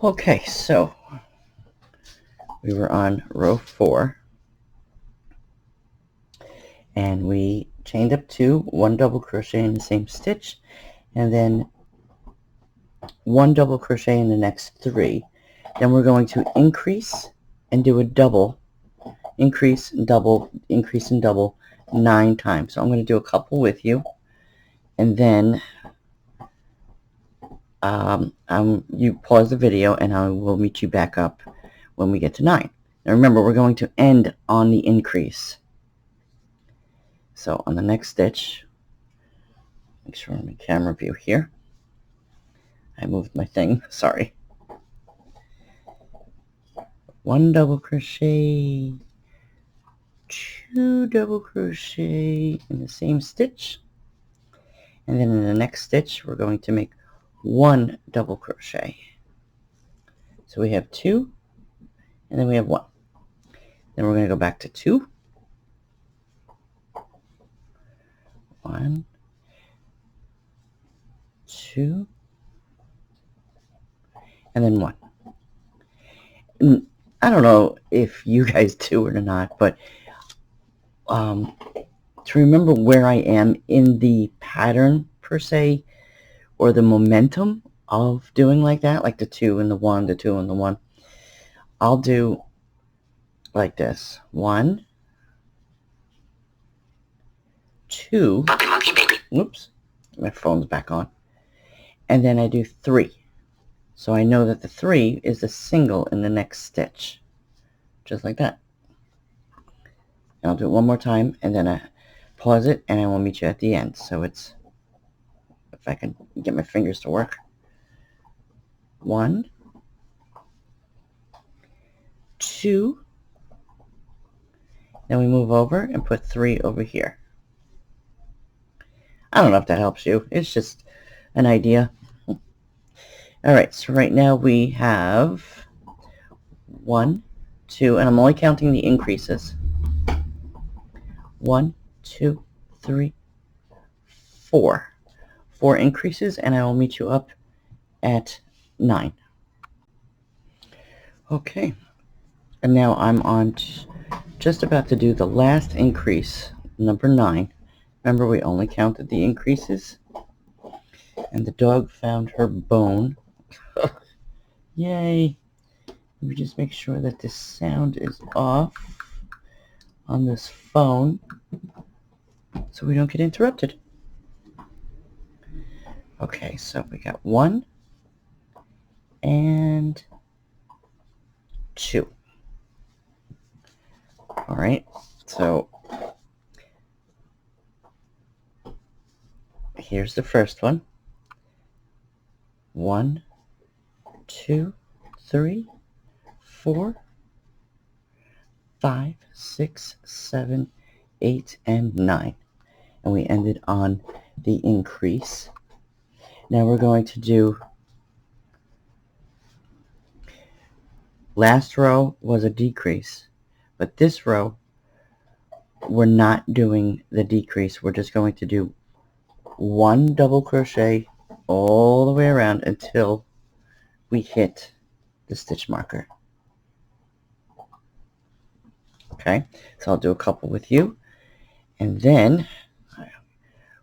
Okay, so we were on row 4 and we chained up 2, 1 double crochet in the same stitch, and then 1 double crochet in the next 3. Then we're going to increase and do a double, increase and double, increase and double 9 times. So I'm going to do a couple with you, and then you pause the video and I will meet you back up when we get to 9. Now remember, we're going to end on the increase. So on the next stitch, make sure I'm in camera view here. I moved my thing, sorry. 1 double crochet, 2 double crochet in the same stitch, and then in the next stitch we're going to make 1 double crochet. So we have 2, and then we have 1. Then we're going to go back to 2, 1, 2, and then 1. I don't know if you guys do it or not, but to remember where I am in the pattern per se, or the momentum of doing like that, like the 2 and the 1, the 2 and the 1, I'll do like this: 1, 2, whoops, my phone's back on, and then I do 3. So I know that the 3 is a single in the next stitch, just like that. And I'll do it one more time, and then I pause it, and I will meet you at the end. So it's, if I can get my fingers to work, 1, 2, then we move over and put 3 over here. I don't know if that helps you. It's just an idea. Alright, so right now we have 1, 2, and I'm only counting the increases. 1, 2, 3, 4. 4 increases, and I will meet you up at 9. Okay, and now I'm on just about to do the last increase, number 9. Remember, we only counted the increases, and the dog found her bone. Yay! Let me just make sure that this sound is off on this phone so we don't get interrupted. Okay, so we got 1 and 2. Alright, so here's the first one. 1, 2, 3, 4, 5, 6, 7, 8, and 9. And we ended on the increase. Now we're going to do, last row was a decrease, but this row we're not doing the decrease. We're just going to do 1 double crochet all the way around until we hit the stitch marker. Okay, so I'll do a couple with you, and then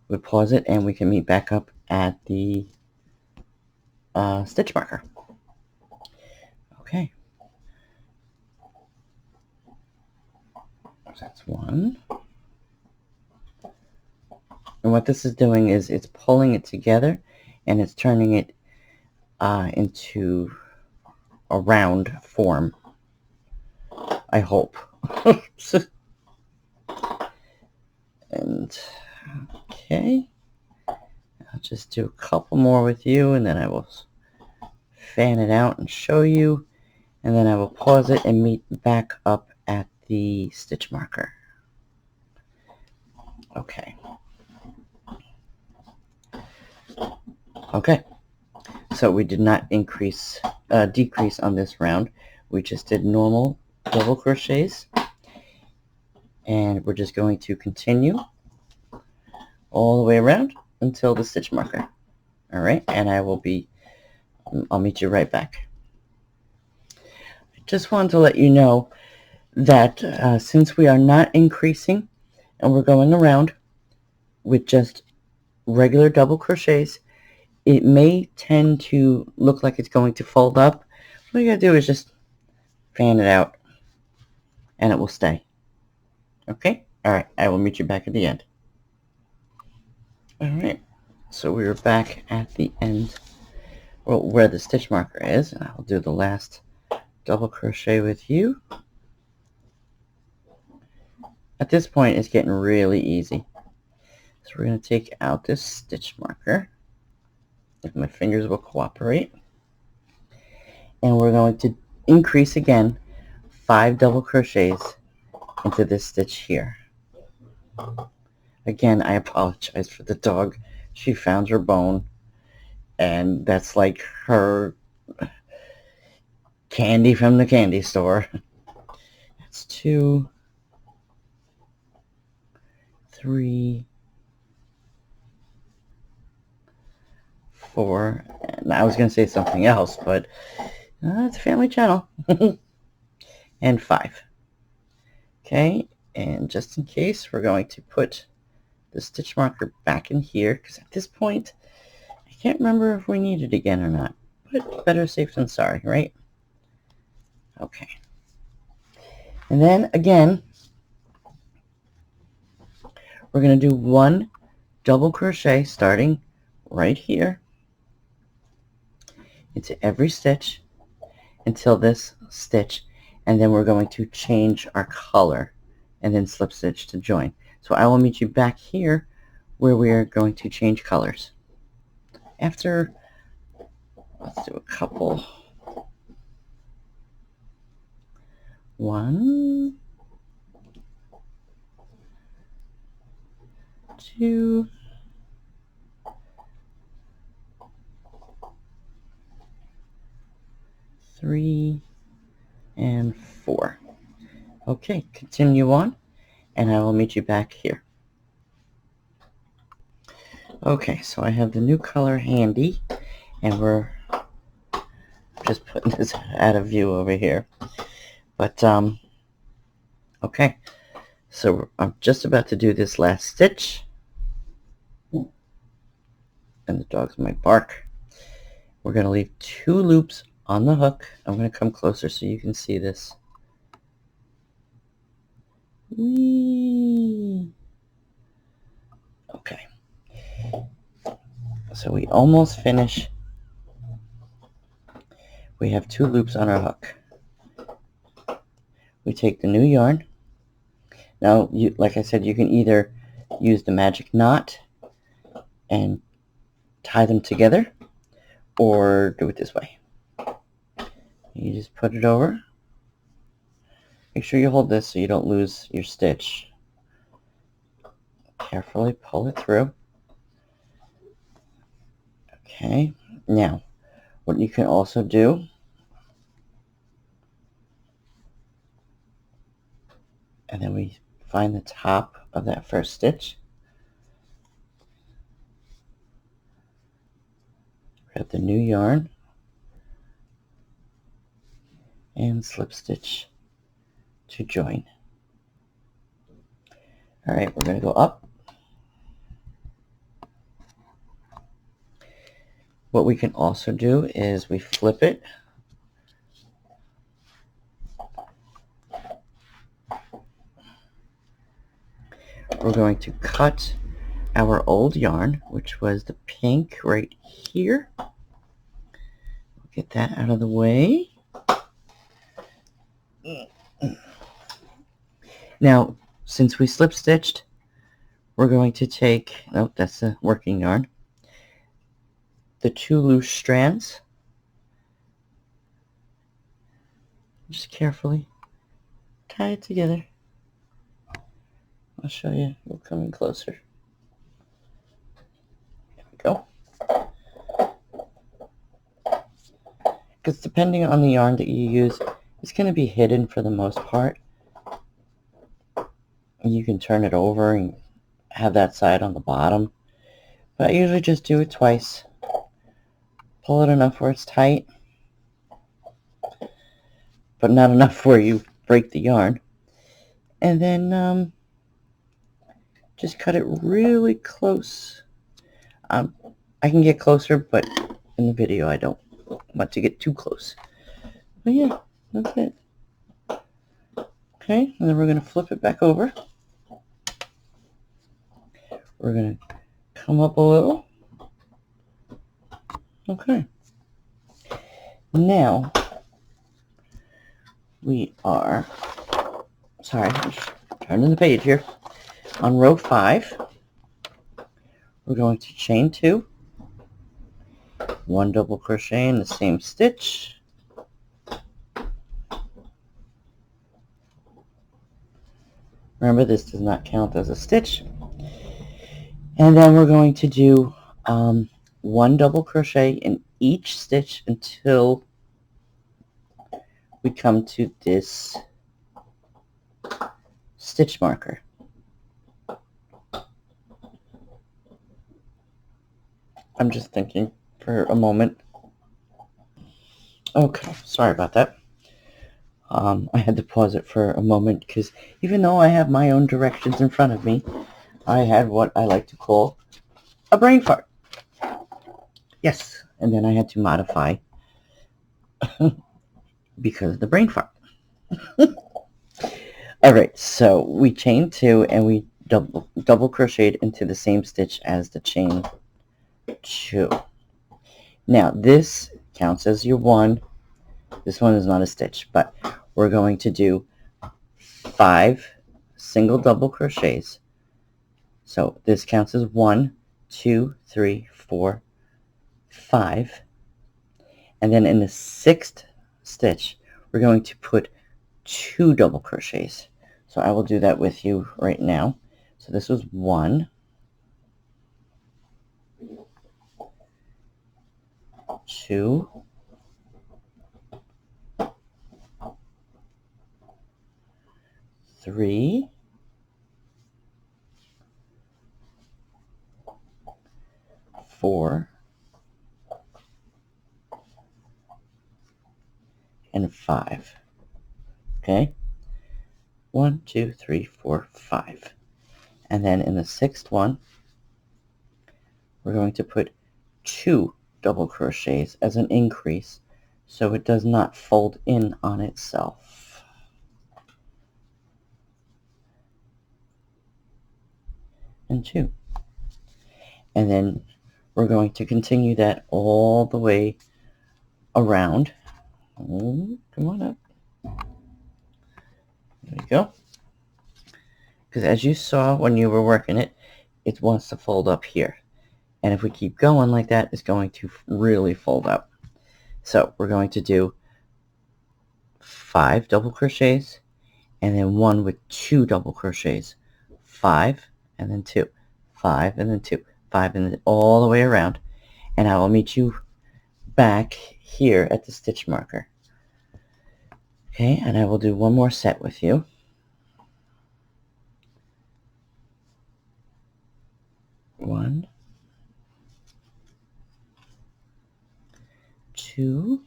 we pause it and we can meet back up at the stitch marker. Okay, so that's 1. And what this is doing is it's pulling it together and it's turning it into a round form, I hope. And okay, I'll just do a couple more with you, and then I will fan it out and show you, and then I will pause it and meet back up at the stitch marker. Okay. Okay, so we did not decrease on this round. We just did normal double crochets, and we're just going to continue all the way around until the stitch marker. All right, and I'll meet you right back. Just wanted to let you know that since we are not increasing and we're going around with just regular double crochets, it may tend to look like it's going to fold up. All you gotta do is just fan it out and it will stay. Okay? Alright, I will meet you back at the end. Alright, so we are back at the end, well, where the stitch marker is, and I'll do the last double crochet with you. At this point, it's getting really easy. So we're going to take out this stitch marker, if my fingers will cooperate, and we're going to increase again 5 double crochets into this stitch here. Again, I apologize for the dog. She found her bone, and that's like her candy from the candy store. That's 2, 3, 4, and I was going to say something else, but it's a family channel. And 5. Okay, and just in case, we're going to put the stitch marker back in here, because at this point, I can't remember if we need it again or not, but better safe than sorry, right? Okay. And then, again, we're going to do 1 double crochet starting right here into every stitch until this stitch, and then we're going to change our color and then slip stitch to join. So I will meet you back here where we are going to change colors. After, let's do a couple. 1, 2, 3, and 4. Okay, continue on, and I will meet you back here. Okay, so I have the new color handy, and we're just putting this out of view over here. But, okay, so I'm just about to do this last stitch, and the dogs might bark. We're going to leave 2 loops on the hook. I'm going to come closer so you can see this. Whee! Okay. So we almost finish. We have 2 loops on our hook. We take the new yarn. Now, like I said, you can either use the magic knot and tie them together, or do it this way. You just put it over. Make sure you hold this so you don't lose your stitch. Carefully pull it through. Okay, now what you can also do, and then we find the top of that first stitch, grab the new yarn and slip stitch to join. Alright, we're going to go up. What we can also do is we flip it. We're going to cut our old yarn, which was the pink right here. Get that out of the way. Now, since we slip stitched, we're going to take, oh, that's the working yarn, the 2 loose strands, just carefully tie it together. I'll show you. We'll come in closer. There we go. Because depending on the yarn that you use, it's going to be hidden for the most part. You can turn it over and have that side on the bottom. But I usually just do it twice. Pull it enough where it's tight. but not enough where you break the yarn. And then just cut it really close. I can get closer, but in the video I don't want to get too close. But yeah, that's it. Okay, and then we're going to flip it back over. We're going to come up a little. Okay. Now, we are, sorry, I'm just turning the page here. On row 5, we're going to chain 2, 1 double crochet in the same stitch. Remember, this does not count as a stitch. And then we're going to do 1 double crochet in each stitch until we come to this stitch marker. I'm just thinking for a moment. Okay, sorry about that. I had to pause it for a moment because even though I have my own directions in front of me, I had what I like to call a brain fart. Yes, and then I had to modify because of the brain fart. Alright, so we chained 2 and we double crocheted into the same stitch as the chain 2. Now this counts as your 1. This one is not a stitch, but we're going to do 5 single double crochets. So this counts as 1, 2, 3, 4, 5. And then in the 6th stitch, we're going to put 2 double crochets. So I will do that with you right now. So this was 1, 2, 3, 4, and 5. Okay? 1, 2, 3, 4, 5. And then in the 6th one, we're going to put 2 double crochets as an increase so it does not fold in on itself. And 2. And then we're going to continue that all the way around. Oh, come on up. There you go. Because as you saw when you were working it, it wants to fold up here. And if we keep going like that, it's going to really fold up. So we're going to do 5 double crochets and then 1 with 2 double crochets. 5 and then 2. 5 and then 2. 5 and then all the way around. And I will meet you back here at the stitch marker. Okay, and I will do one more set with you. One, 2.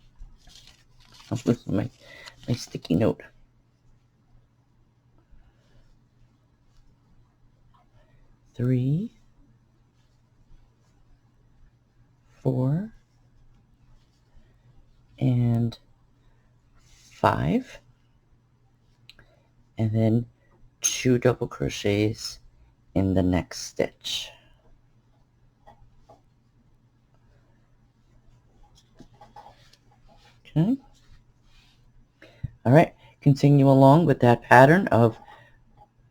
Oh, this is my sticky note. 3, 4, and 5, and then 2 double crochets in the next stitch. Okay. All right, continue along with that pattern of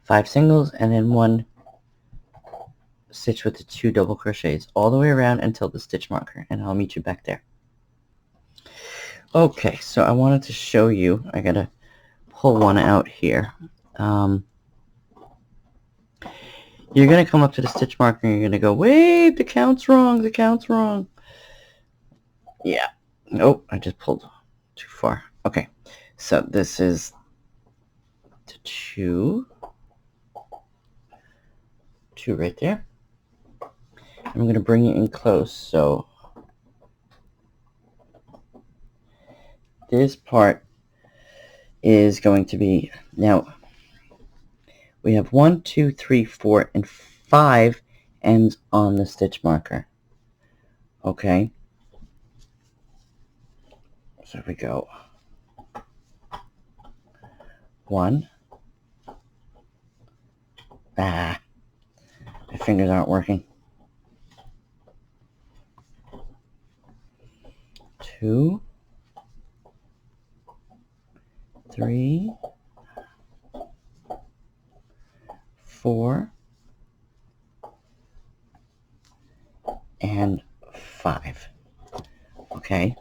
5 singles and then 1 stitch with the 2 double crochets all the way around until the stitch marker, and I'll meet you back there. Okay, so I wanted to show you, I gotta pull one out here. You're gonna come up to the stitch marker and you're gonna go, wait, the count's wrong, the count's wrong. Yeah, oh, I just pulled too far. Okay, so this is the 2 right there. I'm going to bring it in close, so this part is going to be, now we have 1, 2, 3, 4, and 5 ends on the stitch marker. Okay, so we go 1, my fingers aren't working, 2, 3, 4, and 5. Okay.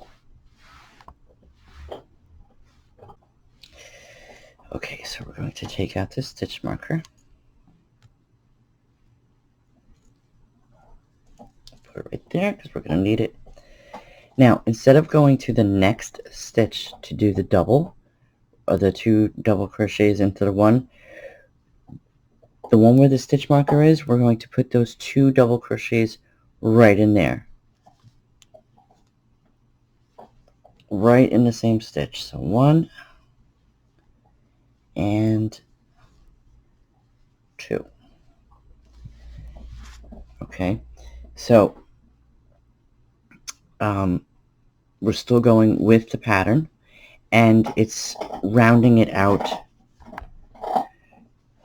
Okay, so we're going to take out this stitch marker. Put it right there because we're going to need it. Now, instead of going to the next stitch to do the double, or the 2 double crochets into the one where the stitch marker is, we're going to put those 2 double crochets right in there. Right in the same stitch. So 1 and 2. Okay, so we're still going with the pattern, and it's rounding it out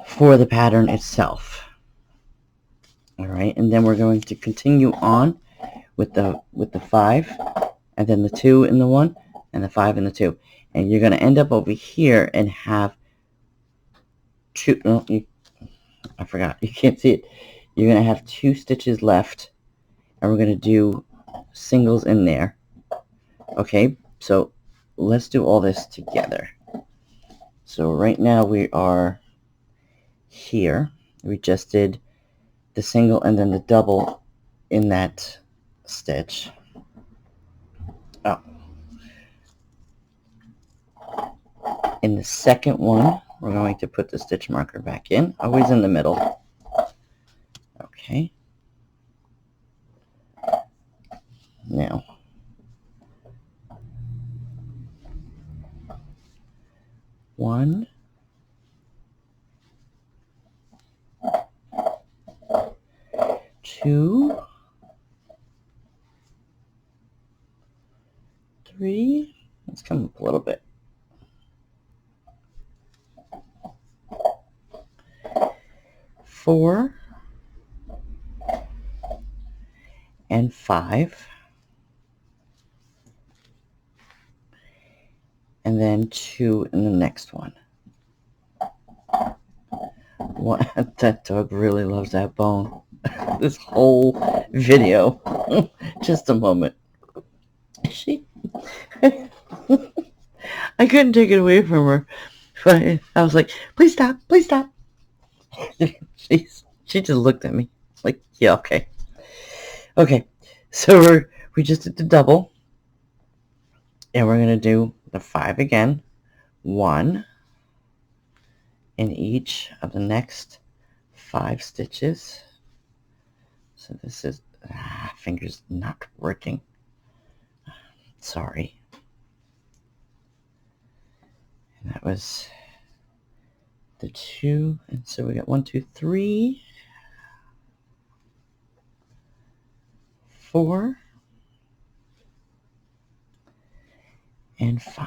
for the pattern itself. All right, and then we're going to continue on with the 5, and then the 2 and the 1, and the 5 and the 2, and you're going to end up over here and have 2. No, I forgot. You can't see it. You're going to have 2 stitches left, and we're going to do singles in there. Okay, so let's do all this together. So right now we are here. We just did the single and then the double in that stitch. Oh. In the second one, we're going to put the stitch marker back in, always in the middle. Okay. Now, one, two, 3. Let's come up a little bit. 4 and 5, and then 2 in the next one. What? That dog really loves that bone. This whole video. Just a moment. She I couldn't take it away from her, but I was like, please stop, please stop. She just looked at me like, yeah, okay. Okay, so we just did the double, and we're going to do the 5 again. 1 in each of the next 5 stitches. So this is, fingers not working. Sorry. And that was the 2, and so we got 1, 2, 3, 4, and 5.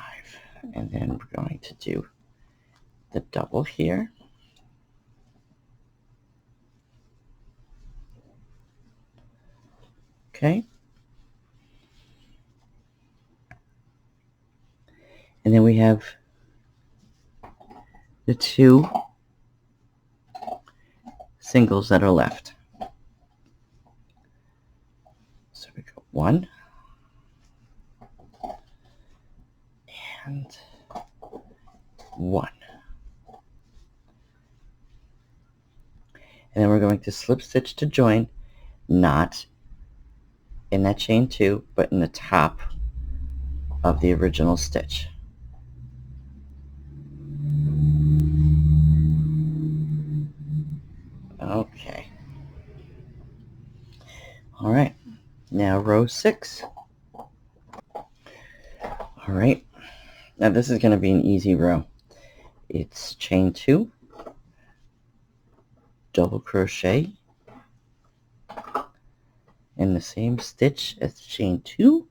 And then we're going to do the double here. Okay. And then we have the 2 singles that are left. So we go 1 and 1. And then we're going to slip stitch to join, not in that chain 2, but in the top of the original stitch. Okay. All right. Now row 6. All right. Now this is going to be an easy row. it's chain 2, double crochet in the same stitch as chain 2,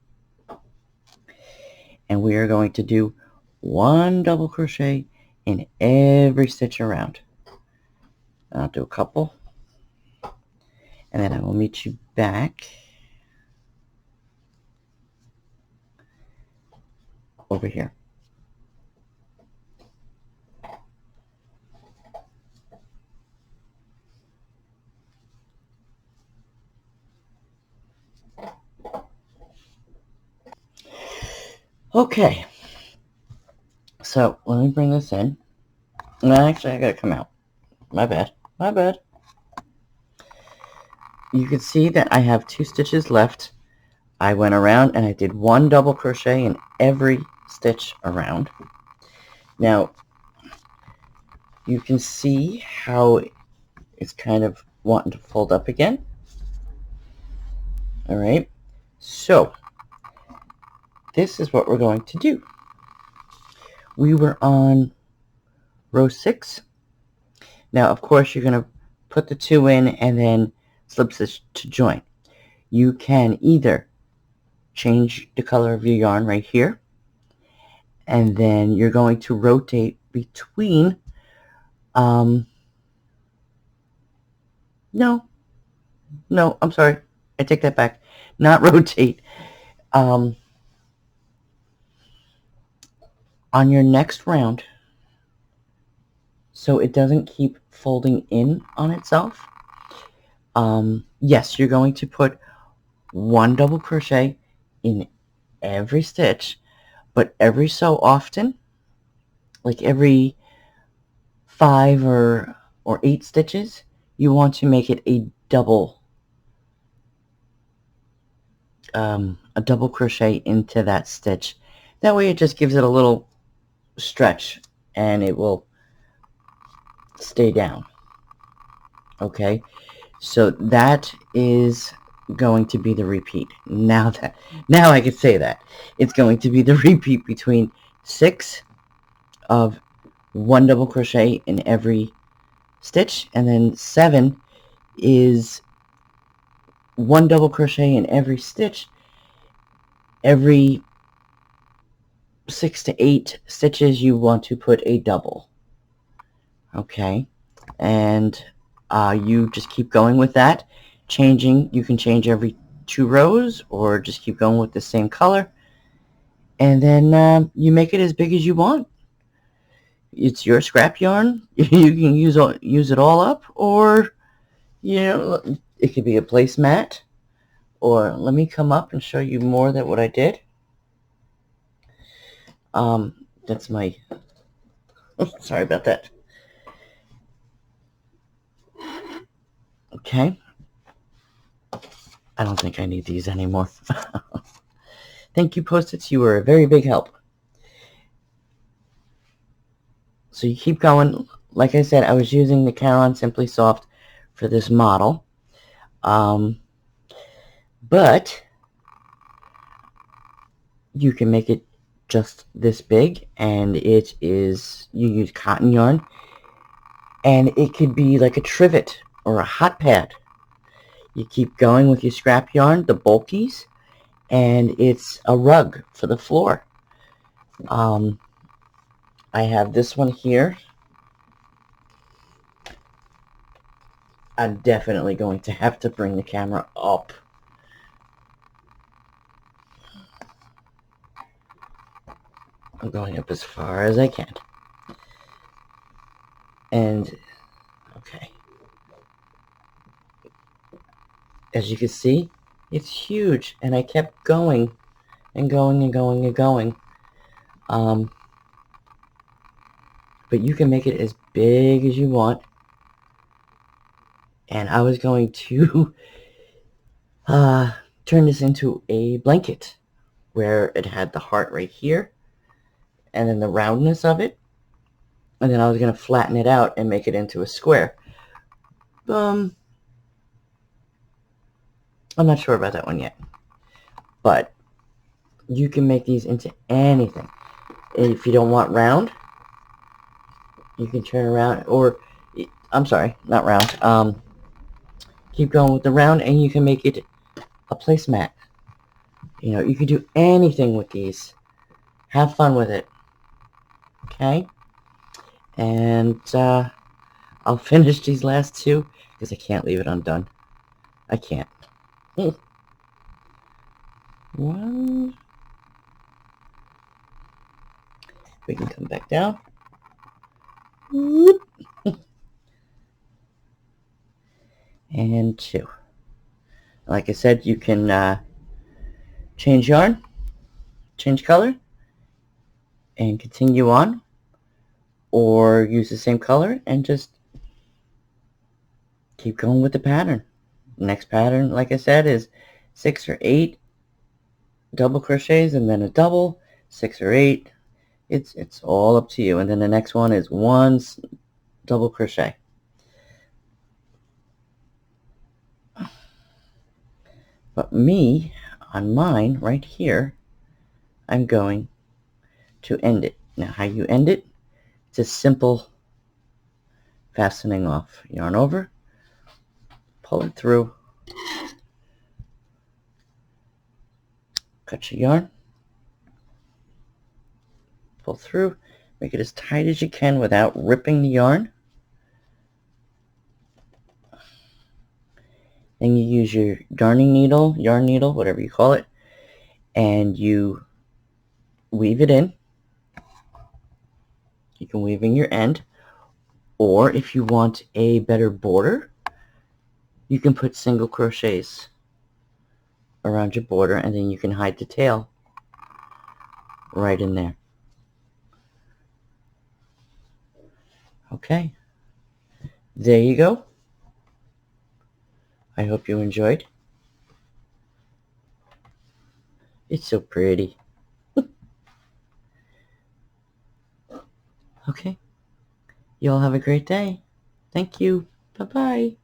and we are going to do 1 double crochet in every stitch around. I'll do a couple, and then I will meet you back over here. Okay, so let me bring this in. No, actually, I gotta come out. My bad. My bad. You can see that I have 2 stitches left. I went around and I did 1 double crochet in every stitch around. Now, you can see how it's kind of wanting to fold up again. All right, so this is what we're going to do. We were on row 6. Now, of course, you're going to put the 2 in and then slip stitch to join. You can either change the color of your yarn right here, and then you're going to rotate between no, I'm sorry, I take that back. Not rotate. On your next round, so it doesn't keep folding in on itself, yes, you're going to put 1 double crochet in every stitch, but every so often, like every 5 or 8 stitches, you want to make it a double crochet into that stitch. That way it just gives it a little stretch and it will stay down. Okay, so that is going to be the repeat. Now I can say that it's going to be the repeat between 6 of 1 double crochet in every stitch, and then 7 is 1 double crochet in every stitch. Every 6 to 8 stitches you want to put a double. Okay, and you just keep going with that, changing. You can change every 2 rows or just keep going with the same color, and then you make it as big as you want. It's your scrap yarn. You can use it all up, or it could be a placemat. Or let me come up and show you more than what I did. That's my sorry about that. Okay, I don't think I need these anymore. Thank you, Post-its. You were a very big help. So you keep going. Like I said, I was using the Caron Simply Soft for this model. But you can make it just this big, and it is, you use cotton yarn, and it could be like a trivet or a hot pad. You keep going with your scrap yarn, the bulkies, and it's a rug for the floor. I have this one here. I'm definitely going to have to bring the camera up. I'm going up as far as I can. And, okay. As you can see, it's huge, and I kept going and going and going and going. But you can make it as big as you want. And I was going to turn this into a blanket where it had the heart right here and then the roundness of it, and then I was going to flatten it out and make it into a square. I'm not sure about that one yet, but you can make these into anything. If you don't want round, You can turn around, or I'm sorry, not round. Keep going with the round, and you can make it a placemat. You know, you can do anything with these. Have fun with it. Okay? And I'll finish these last two because I can't leave it undone. I can't. One. We can come back down. And two. Like I said, you can change yarn, change color, and continue on, or use the same color and just keep going with the pattern. Next pattern, like I said, is 6 or 8 double crochets and then a double, 6 or 8. It's all up to you. And then the next one is 1 double crochet. But me, on mine right here, I'm going to end it. Now how you end it, it's a simple fastening off. Yarn over, pull it through, cut your yarn, pull through, make it as tight as you can without ripping the yarn. Then you use your darning needle, yarn needle, whatever you call it, and you weave it in. You can weave in your end, or if you want a better border, you can put single crochets around your border, and then you can hide the tail right in there. Okay, there you go. I hope you enjoyed. It's so pretty. Okay, you all have a great day. Thank you. Bye-bye.